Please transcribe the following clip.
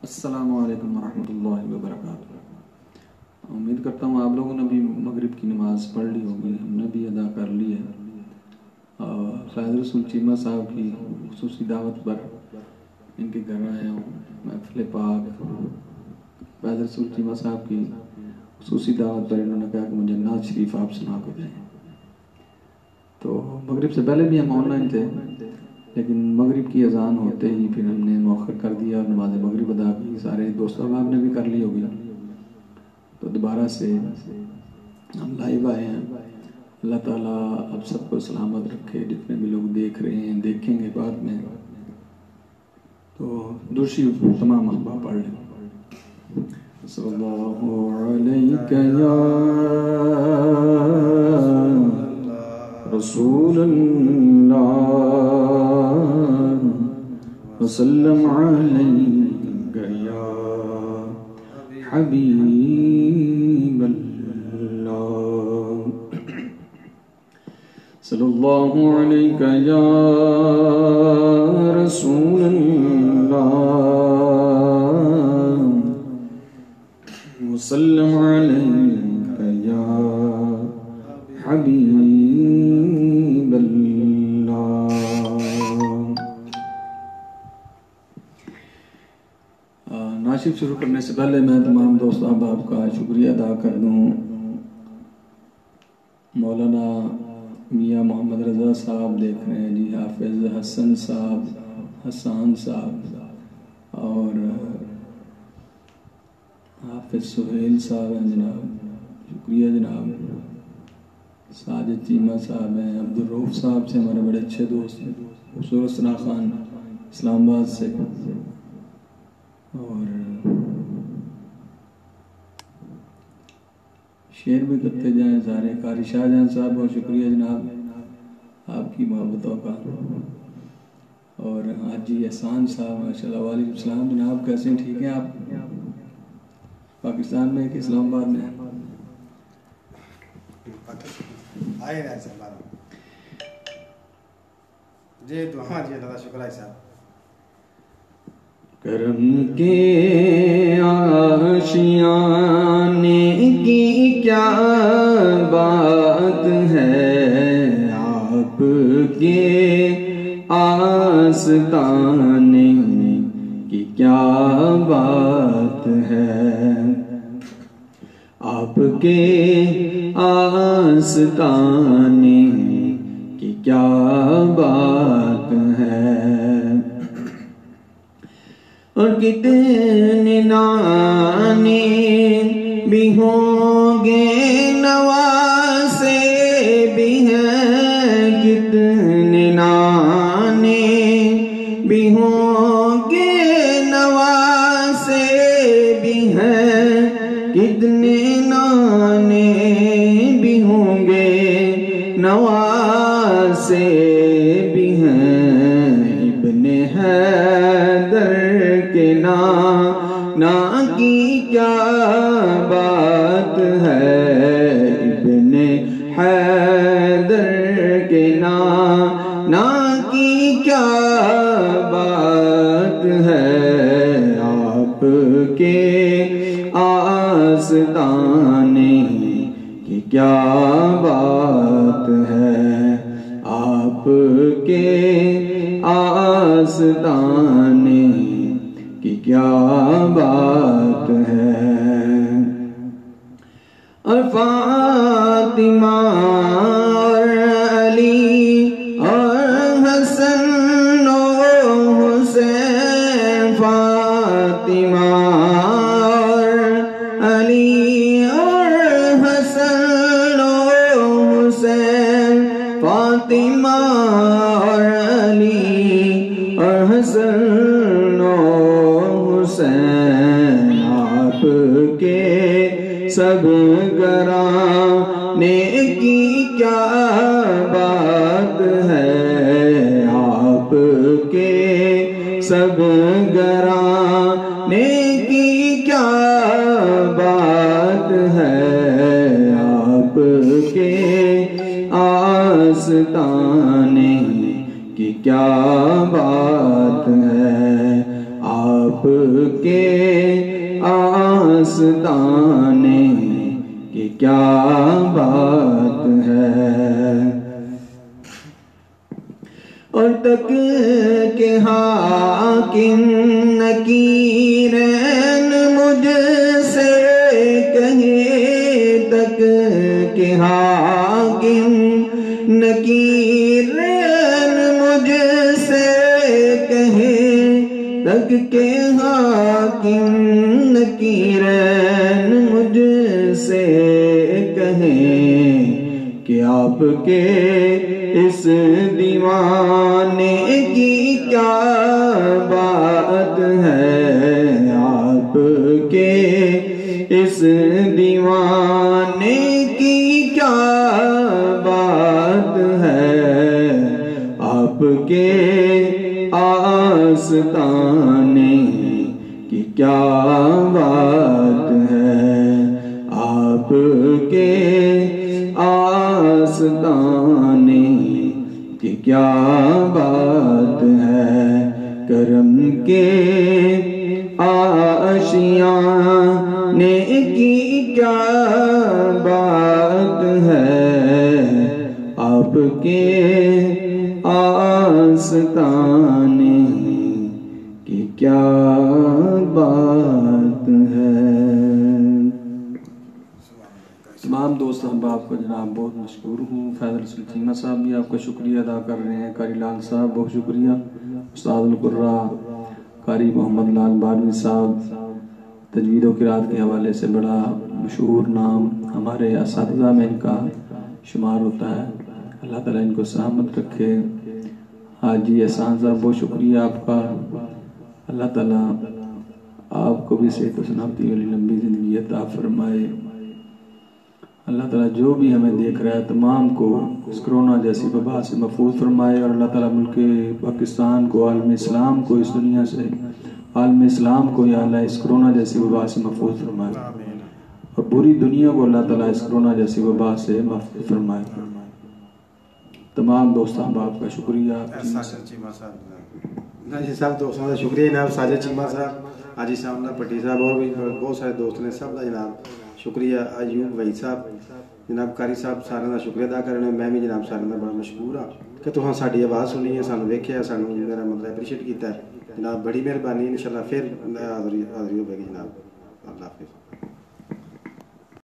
السلام علیکم ورحمۃ اللہ وبرکاتہ۔ امید کرتا ہوں آپ لوگوں نے بھی مغرب کی نماز پڑھ لی ہوگی، ہم نے بھی ادا کر لی ہے۔ فیض رسول چیمہ صاحب کی خصوصی دعوت پر ان کے گھر آیا ہوں۔ محفل پاک فیض رسول چیمہ صاحب کی خصوصی دعوت پر انہوں نے کہا کہ مجھے نعت شریف آپ سنا کے دیں۔ تو مغرب سے پہلے بھی ہم آن لائن تھے، لیکن مغرب کی اذان ہوتے ہی پھر ہم نے مؤخر کر دیا اور نماز مغرب ادا کی۔ سارے دوست احباب نے بھی کر لی ہوگی، تو دوبارہ سے ہم لائیو آئے ہیں۔ اللہ تعالیٰ اب سب کو سلامت رکھے، جتنے بھی لوگ دیکھ رہے ہیں دیکھیں گے بعد میں، تو درشی تمام احباب پڑھ لیں۔ صلی اللہ علیہ یا رسول اللہ وسلم علیک یا حبیب اللہ، صلی اللہ علیک یا رسول اللہ وسلم علیک یا حبیب ناشف شروع کرنے سے پہلے میں تمام دوست احباب کا شکریہ ادا کر دوں۔ مولانا میاں محمد رضا صاحب دیکھ رہے ہیں جی، حافظ حسن صاحب اور حافظ سہیل صاحب ہیں جناب، شکریہ جناب۔ ساجد چیمہ صاحب ہیں، عبدالرؤف صاحب سے ہمارے بڑے اچھے دوست ہیں، خوبصورت ثنا خان اسلام آباد سے، اور شعر بھی کرتے جائیں سارے۔ قاری شاہ جہاں صاحب بہت شکریہ جناب آپ کی محبتوں کا، اور حاجی احسان صاحب ماشاءاللہ۔ وعلیکم السلام جناب، کیسے ہیں؟ ٹھیک ہیں آپ؟ پاکستان میں کہ اسلام آباد میں؟ آئے رہے صاحب جی، تو ہاں جی، اللہ شکر ہے صاحب۔ کرم کے آشیانے کی کیا بات ہے، آپ کے آستانے کی کیا بات ہے، آپ کے آستانے کی کیا بات ہے، اور کتنے نانے بھی ہوں گے نواسے بھی ہیں، کتنے نانے بھی ہوں گے نواسے بھی ہیں، کتنے نانے بھی ہوں گے نواسے بھی ہیں، ابن حیدر کے نا کی کیا بات ہے، ابن حیدر کے نا کی کیا بات ہے، آپ کے آستانے کی کیا بات ہے، آپ کے آستانے کی کیا بات ہے، اور فاطمہ اور علی اور حسن و حسین، فاطمہ اور علی اور حسن و حسین، فاطمہ اور علی اور حسن و حسین، آپ کے سب گھرانے کی کیا بات ہے، آپ کے سب گھرانے کی کیا بات ہے، آپ کے آستانے کی کیا بات ہے، آپ کے آستانے کی کیا بات ہے، اور تک کے حاکم نکیرین مجھ سے کہیں، تک کے حاکم نکیرین مجھ سے کہیں، تک کے حاکم نکیرین مجھ سے کہیں کہ آپ کے اس دیوانے کی کیا بات ہے، آپ کے اس دیوانے کی کیا بات ہے، آپ کے آستانے کی کیا بات ہے، آپ کے آستانے کی کیا بات ہے، کرم کے آشیانے کی کیا بات ہے، آپ کے آستانے کی کیا بات ہے۔ تمام دوست احباب کو جناب بہت مشکور ہوں۔ فیض رسول چیمہ صاحب بھی آپ کا شکریہ ادا کر رہے ہیں، قاری لال صاحب بہت شکریہ، استاد القراء قاری محمد لال بانوی صاحب تجوید و قرات کے حوالے سے بڑا مشہور نام، ہمارے اساتذہ میں ان کا شمار ہوتا ہے، اللہ تعالیٰ ان کو سلامت رکھے۔ حاجی احسان صاحب بہت شکریہ آپ کا، اللہ تعالیٰ آپ کو بھی صحت و سلامتی والی لمبی زندگی عطا فرمائے۔ اللہ تعالیٰ جو بھی ہمیں دیکھ رہا ہے تمام کو اس کرونا جیسی وبا سے محفوظ فرمائے، اور اللہ تعالیٰ ملک پاکستان کو، عالم اسلام کو، اس دنیا سے عالم اسلام کو یا اللہ اس کرونا جیسی وبا سے محفوظ فرمائے، اور پوری دنیا کو اللہ تعالیٰ اس کرونا جیسی وبا سے محفوظ فرمائے۔ تمام دوست احباب کا شکریہ۔ ساجد چیمہ صاحب جی سب دوستوں کا شکریہ جناب، ساجد چیمہ صاحب، حاجی صاحب پٹی صاحب، اور بھی بہت سارے دوست نے، سب کا جناب شکریہ۔ ایوب وحید صاحب جناب، قاری صاحب سارے کا شکریہ ادا کر رہے ہیں۔ میں بھی جناب سارے کا بڑا مشکور ہاں کہ تساں ساڈی آواز سنی ہے، سانوں ویکھیا، سانوں میرا مطلب اپریشیٹ کیتا ہے جناب، بڑی مہربانی۔ انشاءاللہ پھر حاضری ہوگی جناب، اللہ حافظ۔